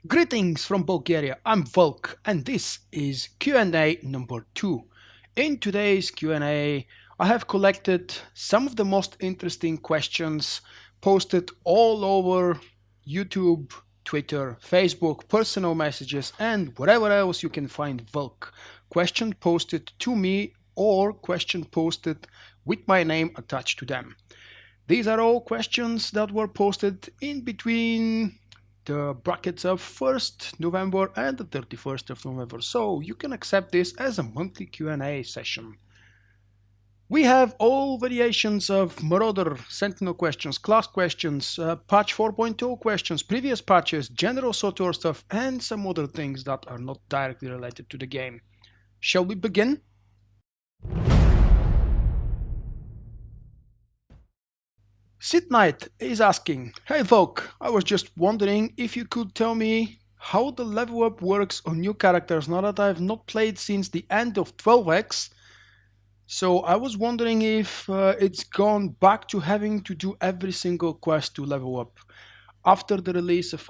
Greetings from Bulgaria, I'm Volk and this is Q&A number 2. In today's Q&A, I have collected some of the most interesting questions posted all over YouTube, Twitter, Facebook, personal messages and whatever else you can find Volk. Question posted to me or question posted with my name attached to them. These are all questions that were posted in between the brackets of 1st November and the 31st of November, so you can accept this as a monthly Q&A session. We have all variations of Marauder, Sentinel questions, class questions, patch 4.0 questions, previous patches, general SWTOR stuff, and some other things that are not directly related to the game. Shall we begin? Sid Knight is asking, hey Volk, I was just wondering if you could tell me how the level up works on new characters now that I've not played since the end of 12x. So I was wondering if it's gone back to having to do every single quest to level up. After the release of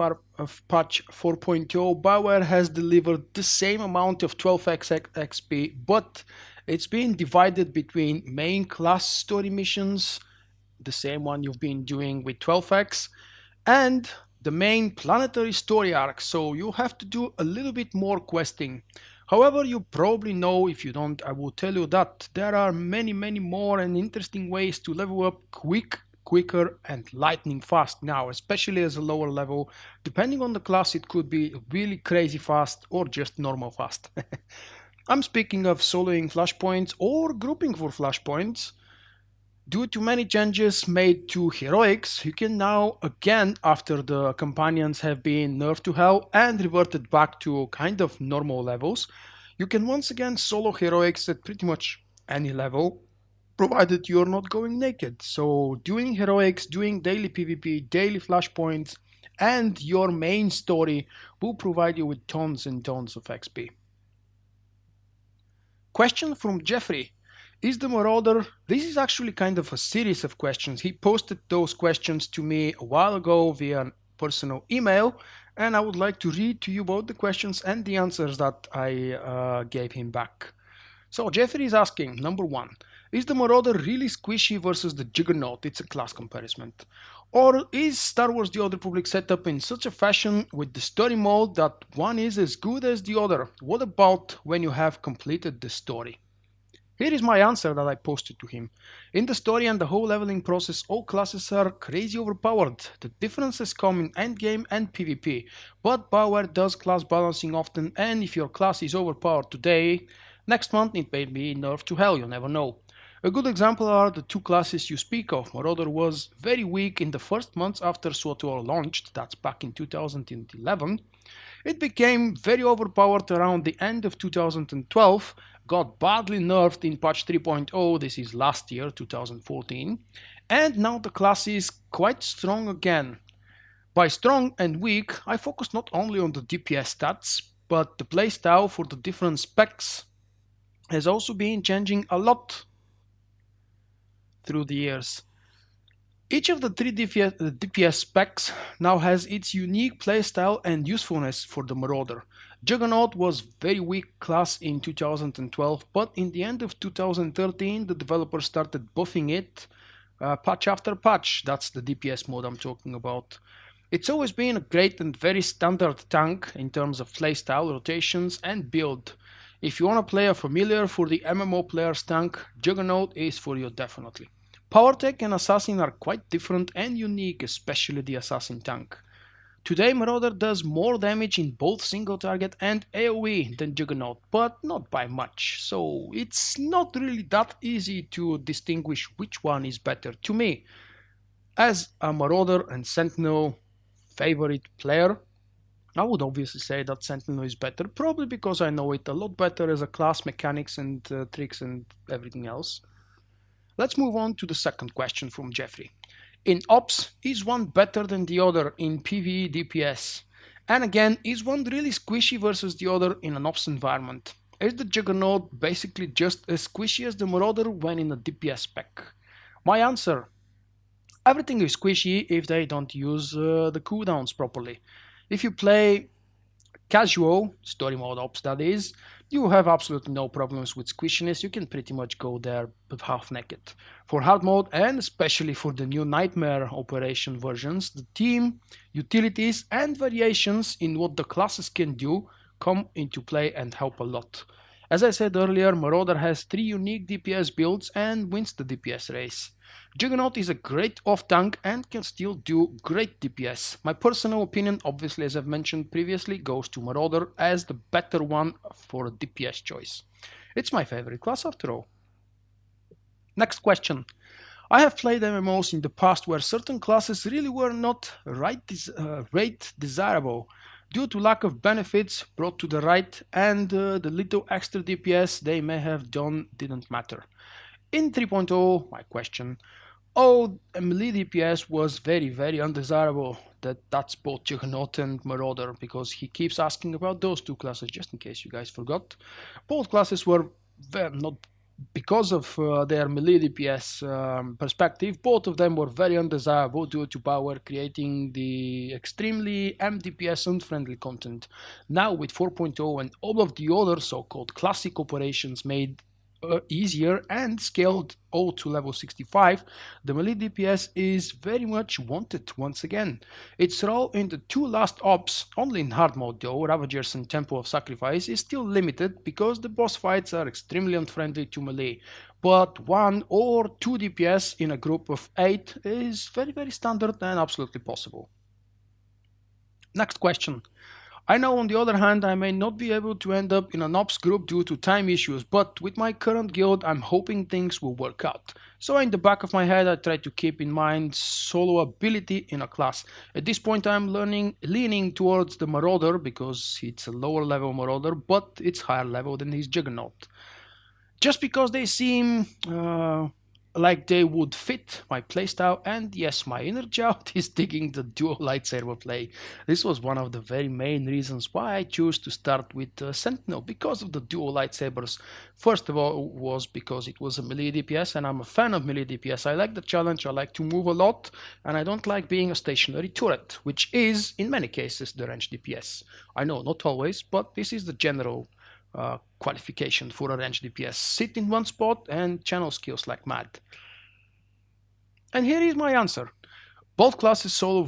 patch 4.0, BioWare has delivered the same amount of 12x XP, but it's been divided between main class story missions, the same one you've been doing with 12x, and the main planetary story arc, so you have to do a little bit more questing. However, you probably know, if you don't, I will tell you that there are many more and interesting ways to level up quicker and lightning fast now, especially as a lower level. Depending on the class, it could be really crazy fast or just normal fast. I'm speaking of soloing flashpoints or grouping for flashpoints. Due to many changes made to heroics, you can now, again after the companions have been nerfed to hell and reverted back to kind of normal levels, you can once again solo heroics at pretty much any level, provided you're not going naked. So doing heroics, doing daily PvP, daily flashpoints, and your main story will provide you with tons and tons of XP. Question from Jeffrey. Is the Marauder? This is actually kind of a series of questions. He posted those questions to me a while ago via personal email, and I would like to read to you both the questions and the answers that I gave him back. So Jeffrey is asking, number 1, is the Marauder really squishy versus the Juggernaut? It's a class comparison. Or is Star Wars The Old Republic set up in such a fashion with the story mode that one is as good as the other? What about when you have completed the story? Here is my answer that I posted to him. In the story and the whole leveling process, all classes are crazy overpowered. The differences come in endgame and PvP, but BioWare does class balancing often, and if your class is overpowered today, next month it may be nerfed to hell, you never know. A good example are the two classes you speak of. Marauder was very weak in the first months after SWTOR launched, that's back in 2011. It became very overpowered around the end of 2012, got badly nerfed in patch 3.0, this is last year, 2014, and now the class is quite strong again. By strong and weak, I focus not only on the DPS stats, but the playstyle for the different specs has also been changing a lot through the years. Each of the three DPS specs now has its unique playstyle and usefulness for the Marauder. Juggernaut was very weak class in 2012, but in the end of 2013 the developers started buffing it patch after patch. That's the DPS mode I'm talking about. It's always been a great and very standard tank in terms of playstyle, rotations and build. If you want to play a familiar for the MMO players tank, Juggernaut is for you definitely. PowerTech and Assassin are quite different and unique, especially the Assassin tank. Today Marauder does more damage in both single target and AoE than Juggernaut, but not by much, so it's not really that easy to distinguish which one is better to me. As a Marauder and Sentinel favorite player, I would obviously say that Sentinel is better, probably because I know it a lot better as a class, mechanics and tricks and everything else. Let's move on to the second question from Jeffrey. In Ops, is one better than the other in PvE DPS? And again, is one really squishy versus the other in an Ops environment? Is the Juggernaut basically just as squishy as the Marauder when in a DPS spec? My answer: everything is squishy if they don't use the cooldowns properly. If you play Casual, story mode ops that is, you have absolutely no problems with squishiness. You can pretty much go there half naked. For hard mode, and especially for the new Nightmare operation versions, the team, utilities, and variations in what the classes can do come into play and help a lot. As I said earlier, Marauder has 3 unique DPS builds and wins the DPS race. Juggernaut is a great off-tank and can still do great DPS. My personal opinion, obviously as I've mentioned previously, goes to Marauder as the better one for a DPS choice. It's my favorite class after all. Next question. I have played MMOs in the past where certain classes really were not rate desirable due to lack of benefits brought to the right, and the little extra DPS they may have done didn't matter. In 3.0, my question, melee DPS was very undesirable. That's both Juggernaut and Marauder, because he keeps asking about those two classes, just in case you guys forgot. Both classes were not because of their melee DPS perspective, both of them were very undesirable due to power, creating the extremely MDPS unfriendly content. Now with 4.0 and all of the other so-called classic operations made easier and scaled all to level 65, the melee DPS is very much wanted once again. Its role in the 2 last ops, only in hard mode though, Ravagers and Temple of Sacrifice, is still limited because the boss fights are extremely unfriendly to melee. But 1 or 2 DPS in a group of 8 is very standard and absolutely possible. Next question. I know on the other hand I may not be able to end up in an ops group due to time issues, but with my current guild I'm hoping things will work out. So in the back of my head I try to keep in mind solo ability in a class. At this point I'm leaning towards the Marauder because it's a lower level Marauder, but it's higher level than his Juggernaut. Just because they seem like they would fit my playstyle, and yes, my inner child is digging the dual lightsaber play. This was one of the very main reasons why I chose to start with Sentinel, because of the dual lightsabers. First of all was because it was a melee DPS and I'm a fan of melee DPS. I like the challenge, I like to move a lot, and I don't like being a stationary turret, which is in many cases the range DPS. I know not always, but this is the general qualification for a range DPS. Sit in one spot and channel skills like mad. And here is my answer. Both classes solo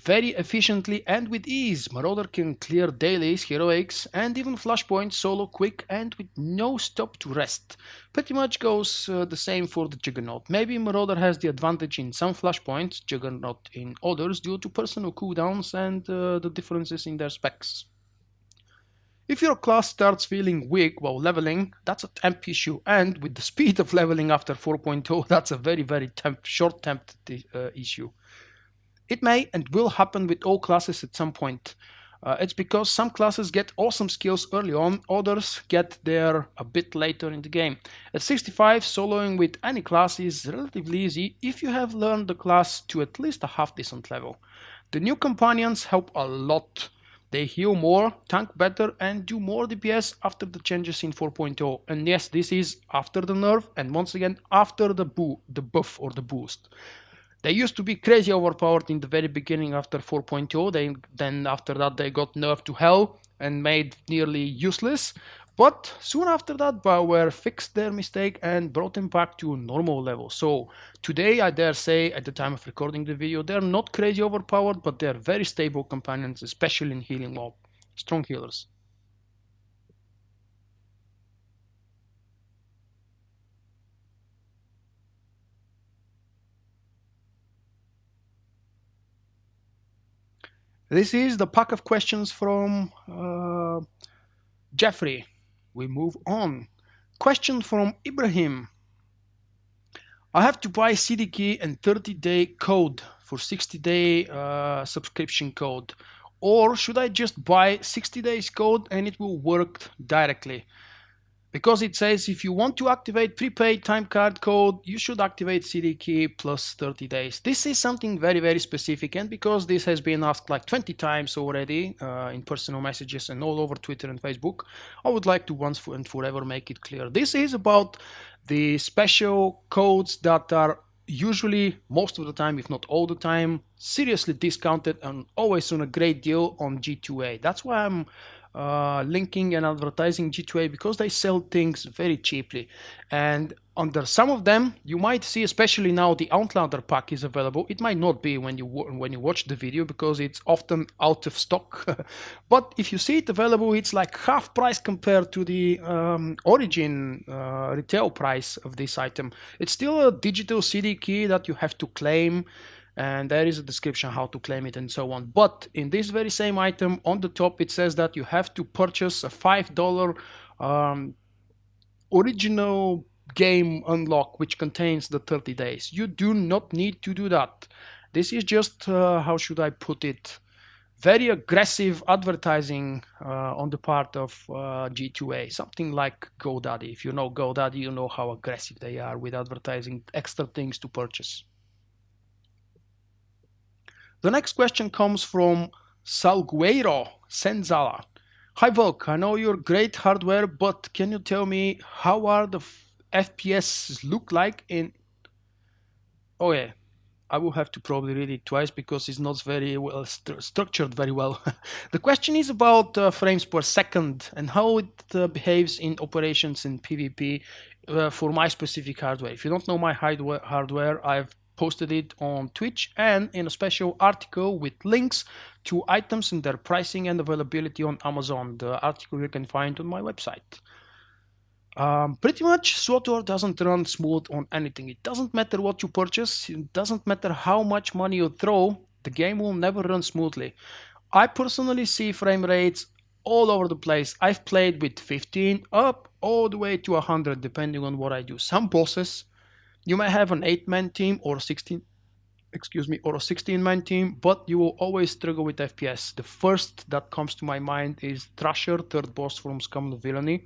very efficiently and with ease. Marauder can clear dailies, heroics, and even flashpoints solo quick and with no stop to rest. Pretty much goes the same for the Juggernaut. Maybe Marauder has the advantage in some flashpoints, Juggernaut in others, due to personal cooldowns and the differences in their specs. If your class starts feeling weak while leveling, that's a temp issue, and with the speed of leveling after 4.0, that's a very short-temp issue. It may and will happen with all classes at some point. It's because some classes get awesome skills early on, others get there a bit later in the game. At 65, soloing with any class is relatively easy if you have learned the class to at least a half-decent level. The new companions help a lot. They heal more, tank better, and do more DPS after the changes in 4.0. And yes, this is after the nerf, and once again after the buff or the boost. They used to be crazy overpowered in the very beginning after 4.0, then after that they got nerfed to hell and made nearly useless. But soon after that, BioWare fixed their mistake and brought them back to normal level. So today, I dare say, at the time of recording the video, they're not crazy overpowered, but they're very stable companions, especially in healing mob. Strong healers. This is the pack of questions from Jeffrey. We move on. Question from Ibrahim. I have to buy CD key and 30-day code for 60-day subscription code. Or should I just buy 60 days code and it will work directly? Because it says if you want to activate prepaid time card code, you should activate CD key plus 30 days. This is something very specific, and because this has been asked like 20 times already in personal messages and all over Twitter and Facebook, I would like to once and forever make it clear. This is about the special codes that are usually most of the time, if not all the time, seriously discounted and always on a great deal on G2A. That's why I'm linking and advertising G2A, because they sell things very cheaply. And under some of them, you might see, especially now, the Outlander pack is available. It might not be when you watch the video, because it's often out of stock. But if you see it available, it's like half price compared to the origin retail price of this item. It's still a digital CD key that you have to claim, and there is a description how to claim it and so on. But in this very same item, on the top, it says that you have to purchase a $5 original game unlock, which contains the 30 days. You do not need to do that. This is just, how should I put it, very aggressive advertising on the part of G2A, something like GoDaddy. If you know GoDaddy, you know how aggressive they are with advertising extra things to purchase. The next question comes from Salgueiro Senzala. Hi Volk, I know you're great hardware, but can you tell me how are the FPS look like in... Oh yeah, I will have to probably read it twice because it's not very well structured very well. The question is about frames per second and how it behaves in operations in PvP for my specific hardware. If you don't know my hardware, I've posted it on Twitch and in a special article with links to items and their pricing and availability on Amazon. The article you can find on my website. Pretty much SWTOR doesn't run smooth on anything. It doesn't matter what you purchase, it doesn't matter how much money you throw, the game will never run smoothly. I personally see frame rates all over the place. I've played with 15 up all the way to 100 depending on what I do. Some bosses, you may have an 8-man team or a 16-man team, but you will always struggle with FPS. The first that comes to my mind is Thrasher, third boss from Scum of Villainy.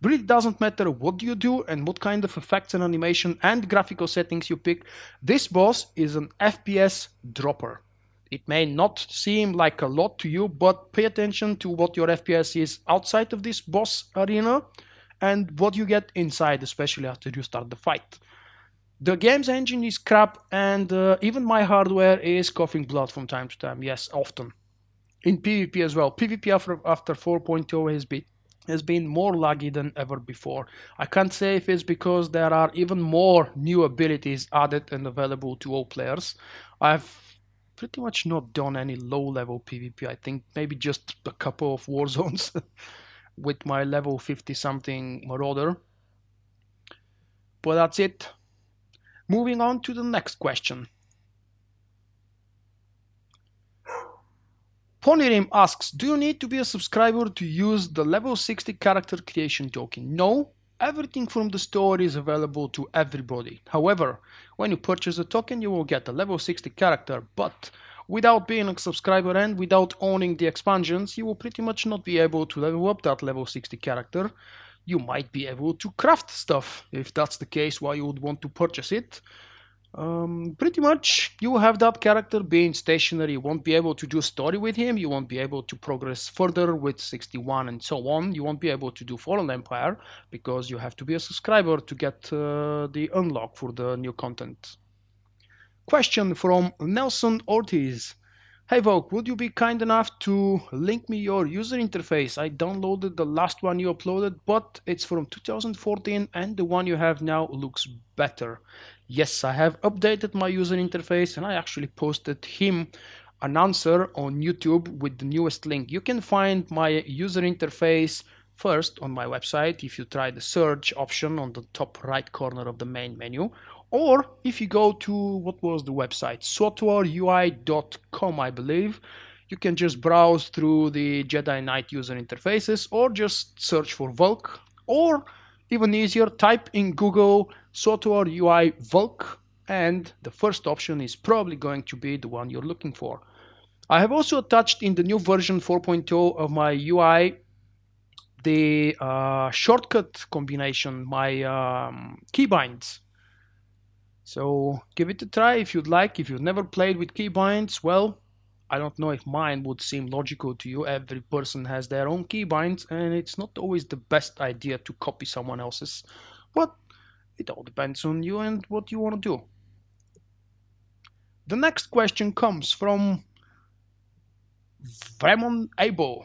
Really doesn't matter what you do and what kind of effects and animation and graphical settings you pick. This boss is an FPS dropper. It may not seem like a lot to you, but pay attention to what your FPS is outside of this boss arena and what you get inside, especially after you start the fight. The game's engine is crap, and even my hardware is coughing blood from time to time. Yes, often. In PvP as well. PvP after 4.0 has been more laggy than ever before. I can't say if it's because there are even more new abilities added and available to all players. I've pretty much not done any low-level PvP. I think maybe just a couple of war zones with my level 50-something Marauder. But that's it. Moving on to the next question. Ponyrim asks, do you need to be a subscriber to use the level 60 character creation token? No, everything from the store is available to everybody. However, when you purchase a token, you will get a level 60 character, but without being a subscriber and without owning the expansions, you will pretty much not be able to level up that level 60 character. You might be able to craft stuff. If that's the case, why you would want to purchase it? Pretty much you will have that character being stationary. You won't be able to do story with him, you won't be able to progress further with 61 and so on. You won't be able to do Fallen Empire because you have to be a subscriber to get the unlock for the new content. Question from Nelson Ortiz. Hey Vogue, would you be kind enough to link me your user interface? I downloaded the last one you uploaded, but it's from 2014 and the one you have now looks better. Yes, I have updated my user interface and I actually posted him an answer on YouTube with the newest link. You can find my user interface first on my website if you try the search option on the top right corner of the main menu, or if you go to, what was the website, SWTORUI.com, I believe. You can just browse through the Jedi Knight user interfaces or just search for Vulk, or even easier, type in Google SWTOR UI Vulk and the first option is probably going to be the one you're looking for. I have also attached in the new version 4.0 of my UI the shortcut combination, my keybinds. So give it a try if you'd like. If you've never played with keybinds, well, I don't know if mine would seem logical to you. Every person has their own keybinds and it's not always the best idea to copy someone else's, but it all depends on you and what you want to do. The next question comes from Vremon Abo.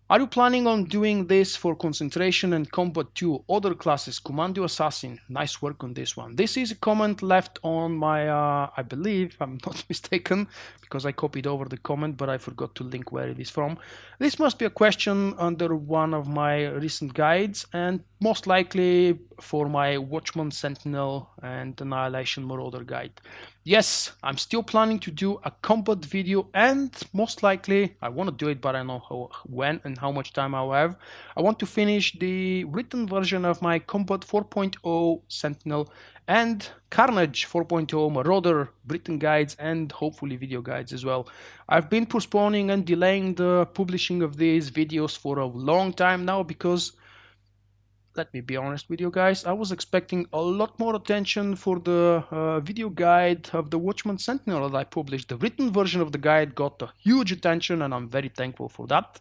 Are you planning on doing this for concentration and combat too? Other classes, Commando Assassin. Nice work on this one. This is a comment left on my, I believe, I'm not mistaken, because I copied over the comment, but I forgot to link where it is from. This must be a question under one of my recent guides, and most likely for my Watchman Sentinel and Annihilation Marauder guide. Yes, I'm still planning to do a combat video, and most likely I want to do it, but I don't know when and how much time I'll have. I want to finish the written version of my Combat 4.0 Sentinel and Carnage 4.0 Marauder written guides and hopefully video guides as well. I've been postponing and delaying the publishing of these videos for a long time now because, let me be honest with you guys, I was expecting a lot more attention for the video guide of the Watchman Sentinel that I published. The written version of the guide got a huge attention, and I'm very thankful for that.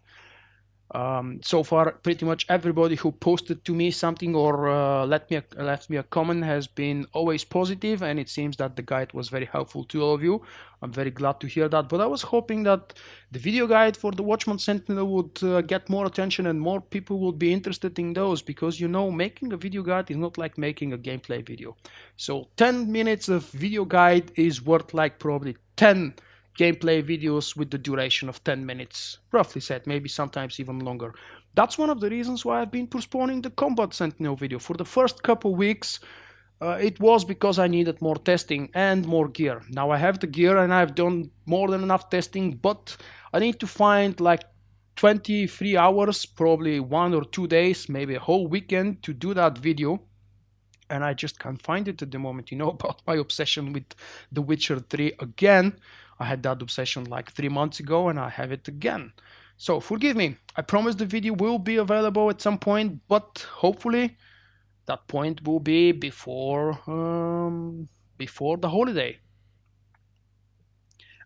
So far, pretty much everybody who posted to me something or left me a comment has been always positive, and it seems that the guide was very helpful to all of you. I'm very glad to hear that, but I was hoping that the video guide for the Watchman Sentinel would get more attention and more people would be interested in those, because, you know, making a video guide is not like making a gameplay video. So 10 minutes of video guide is worth like probably 10 gameplay videos with the duration of 10 minutes, roughly said, maybe sometimes even longer. That's one of the reasons why I've been postponing the Combat Sentinel video. For the first couple weeks, it was because I needed more testing and more gear. Now I have the gear and I've done more than enough testing, but I need to find like 23 hours, probably 1 or 2 days, maybe a whole weekend to do that video. And I just can't find it at the moment. You know about my obsession with The Witcher 3 again. I had that obsession like 3 months ago and I have it again. So forgive me. I promise the video will be available at some point, but hopefully that point will be before the holiday.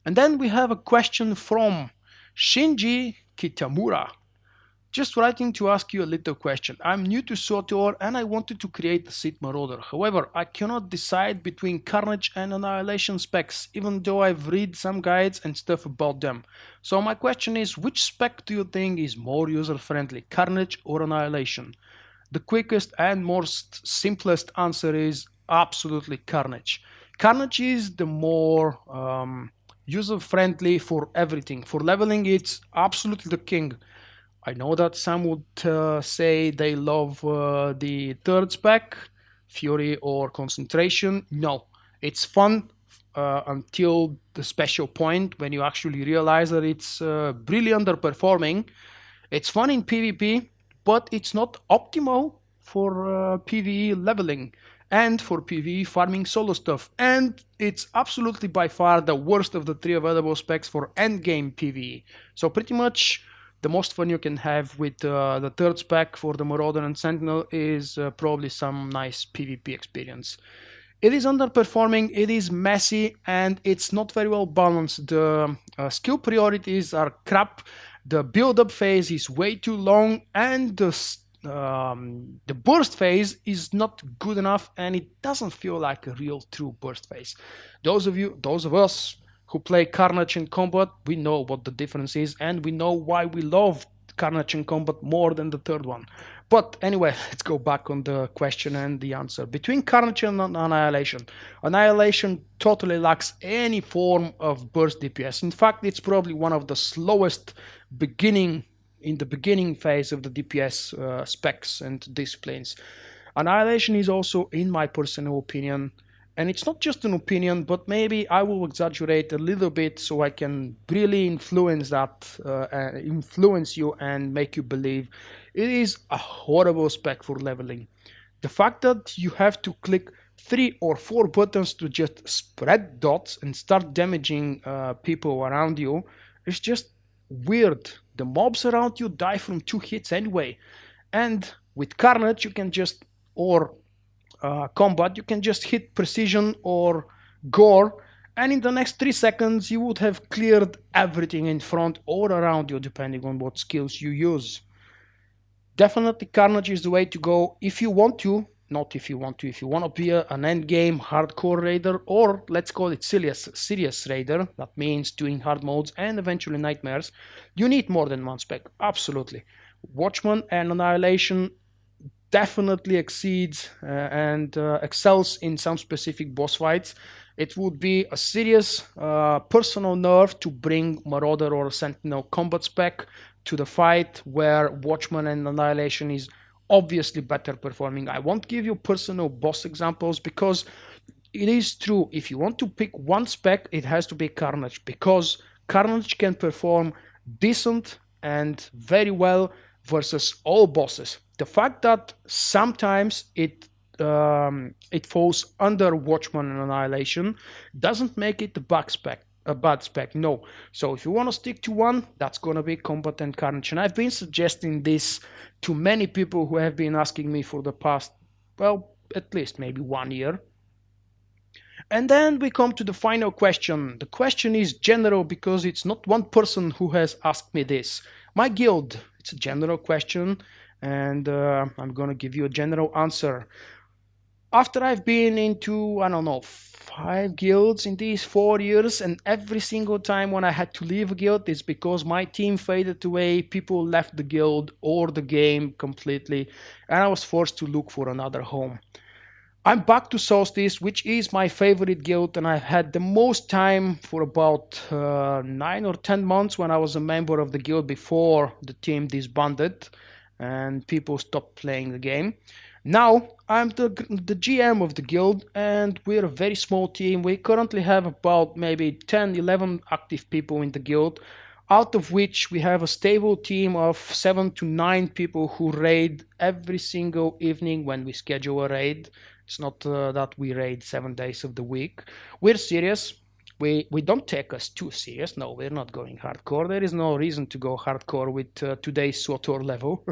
And then we have a question from Shinji Kitamura. Just writing to ask you a little question. I'm new to SWTOR and I wanted to create the Sith Marauder. However, I cannot decide between Carnage and Annihilation specs, even though I've read some guides and stuff about them. So my question is, which spec do you think is more user-friendly, Carnage or Annihilation? The quickest and most simplest answer is absolutely Carnage. Carnage is the more user-friendly for everything. For leveling, it's absolutely the king. I know that some would say they love the third spec, Fury or Concentration. No, it's fun until the special point when you actually realize that it's really underperforming. It's fun in PvP, but it's not optimal for PvE leveling and for PvE farming solo stuff. And it's absolutely by far the worst of the 3 available specs for endgame PvE. So pretty much the most fun you can have with the third spec for the Marauder and Sentinel is probably some nice PvP experience. It is underperforming, it is messy, and it's not very well balanced. The skill priorities are crap, the build-up phase is way too long, and the burst phase is not good enough, and it doesn't feel like a real true burst phase. Those of us who play Carnage in Combat, we know what the difference is, and we know why we love Carnage in Combat more than the third one. But anyway, let's go back on the question and the answer. Between Carnage and Annihilation, Annihilation totally lacks any form of burst DPS. In fact, it's probably one of the slowest in the beginning phase of the DPS specs and disciplines. Annihilation is also, in my personal opinion, and it's not just an opinion, but maybe I will exaggerate a little bit so I can really influence you and make you believe it is a horrible spec for leveling. The fact that you have to click 3 or 4 buttons to just spread dots and start damaging people around you is just weird. The mobs around you die from 2 hits anyway. And with Carnage, you can just, or combat, you can just hit precision or gore, and in the next 3 seconds you would have cleared everything in front or around you, depending on what skills you use. Definitely Carnage is the way to go if you want to. not if you want to. If you want to be an end game hardcore raider, or let's call it serious raider, that means doing hard modes and eventually nightmares, you need more than one spec, absolutely. Watchman and Annihilation definitely exceeds and excels in some specific boss fights. It would be a serious personal nerve to bring Marauder or Sentinel combat spec to the fight where Watchman and Annihilation is obviously better performing. I won't give you personal boss examples because it is true. If you want to pick one spec, it has to be Carnage, because Carnage can perform decent and very well versus all bosses. The fact that sometimes it falls under Watchman and Annihilation doesn't make it a bad spec, no. So if you want to stick to one, that's going to be Combat and Carnage. And I've been suggesting this to many people who have been asking me for the past, well, at least maybe 1 year. And then we come to the final question. The question is general because it's not one person who has asked me this. My guild, it's a general question, and I'm going to give you a general answer. After I've been into, I don't know, 5 guilds in these 4 years, and every single time when I had to leave a guild, it's because my team faded away, people left the guild or the game completely, and I was forced to look for another home. I'm back to Solstice, which is my favorite guild, and I've had the most time for about 9 or 10 months when I was a member of the guild before the team disbanded and people stopped playing the game. Now I'm the GM of the guild, and we're a very small team. We currently have about maybe 10-11 active people in the guild, out of which we have a stable team of 7 to 9 people who raid every single evening when we schedule a raid. It's not that we raid 7 days of the week. We're serious. We don't take us too serious. No, we're not going hardcore. There is no reason to go hardcore with today's SWTOR level.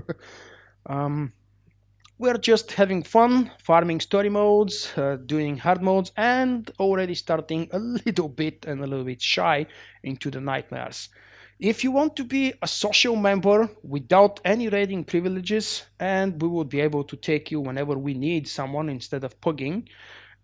We're just having fun, farming story modes, doing hard modes, and already starting a little bit shy into the nightmares. If you want to be a social member without any raiding privileges, and we will be able to take you whenever we need someone instead of pugging,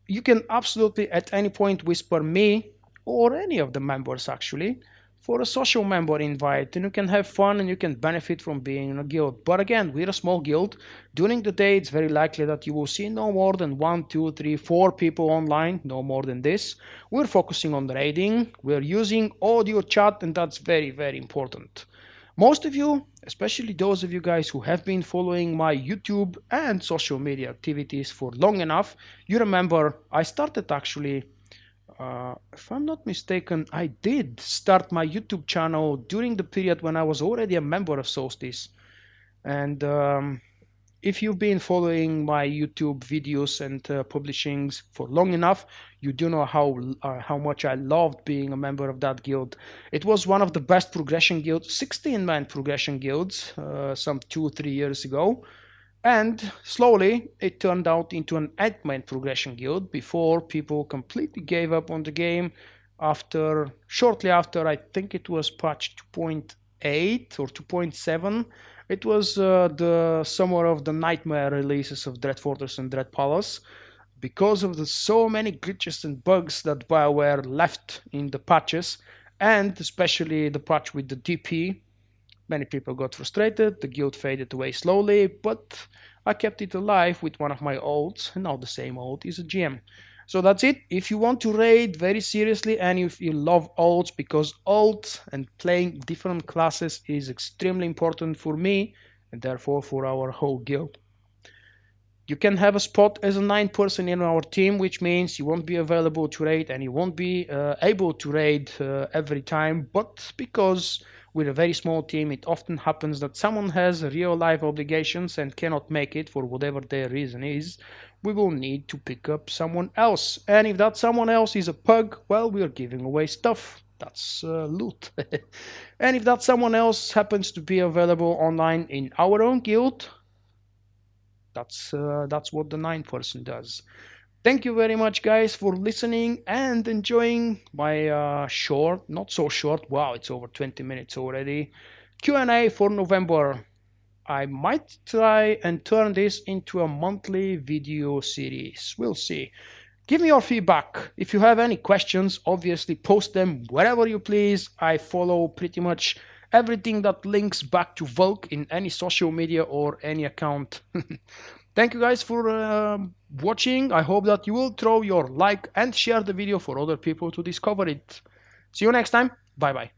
you can absolutely at any point whisper me or any of the members actually for a social member invite, and you can have fun and you can benefit from being in a guild. But again, we're a small guild. During the day, it's very likely that you will see no more than 1, 2, 3, 4 people online, no more than this. We're focusing on raiding, we're using audio chat, and that's very, very important. Most of you, especially those of you guys who have been following my YouTube and social media activities for long enough, you remember I started actually if I'm not mistaken, I did start my YouTube channel during the period when I was already a member of Solstice. And if you've been following my YouTube videos and publishings for long enough, you do know how much I loved being a member of that guild. It was one of the best progression guilds, 16-man progression guilds, some 2-3 years ago. And slowly it turned out into an 8-man progression guild before people completely gave up on the game shortly after, I think it was patch 2.8 or 2.7. It was the summer of the nightmare releases of Dread Fortress and Dread Palace. Because of the so many glitches and bugs that BioWare left in the patches, and especially the patch with the DP, many people got frustrated, the guild faded away slowly, but I kept it alive with one of my ults, and now the same ult is a GM. So that's it. If you want to raid very seriously and if you love ults, because ults and playing different classes is extremely important for me and therefore for our whole guild. You can have a spot as a 9th person in our team, which means you won't be available to raid and you won't be able to raid every time, but because with a very small team, it often happens that someone has real life obligations and cannot make it for whatever their reason is, we will need to pick up someone else. And if that someone else is a pug, well, we are giving away stuff. That's loot. And if that someone else happens to be available online in our own guild, that's what the 9th person does. Thank you very much, guys, for listening and enjoying my short, not so short, wow, it's over 20 minutes already, Q&A for November. I might try and turn this into a monthly video series. We'll see. Give me your feedback. If you have any questions, obviously post them wherever you please. I follow pretty much everything that links back to Vulk in any social media or any account. Thank you guys for watching. I hope that you will throw your like and share the video for other people to discover it. See you next time. Bye bye.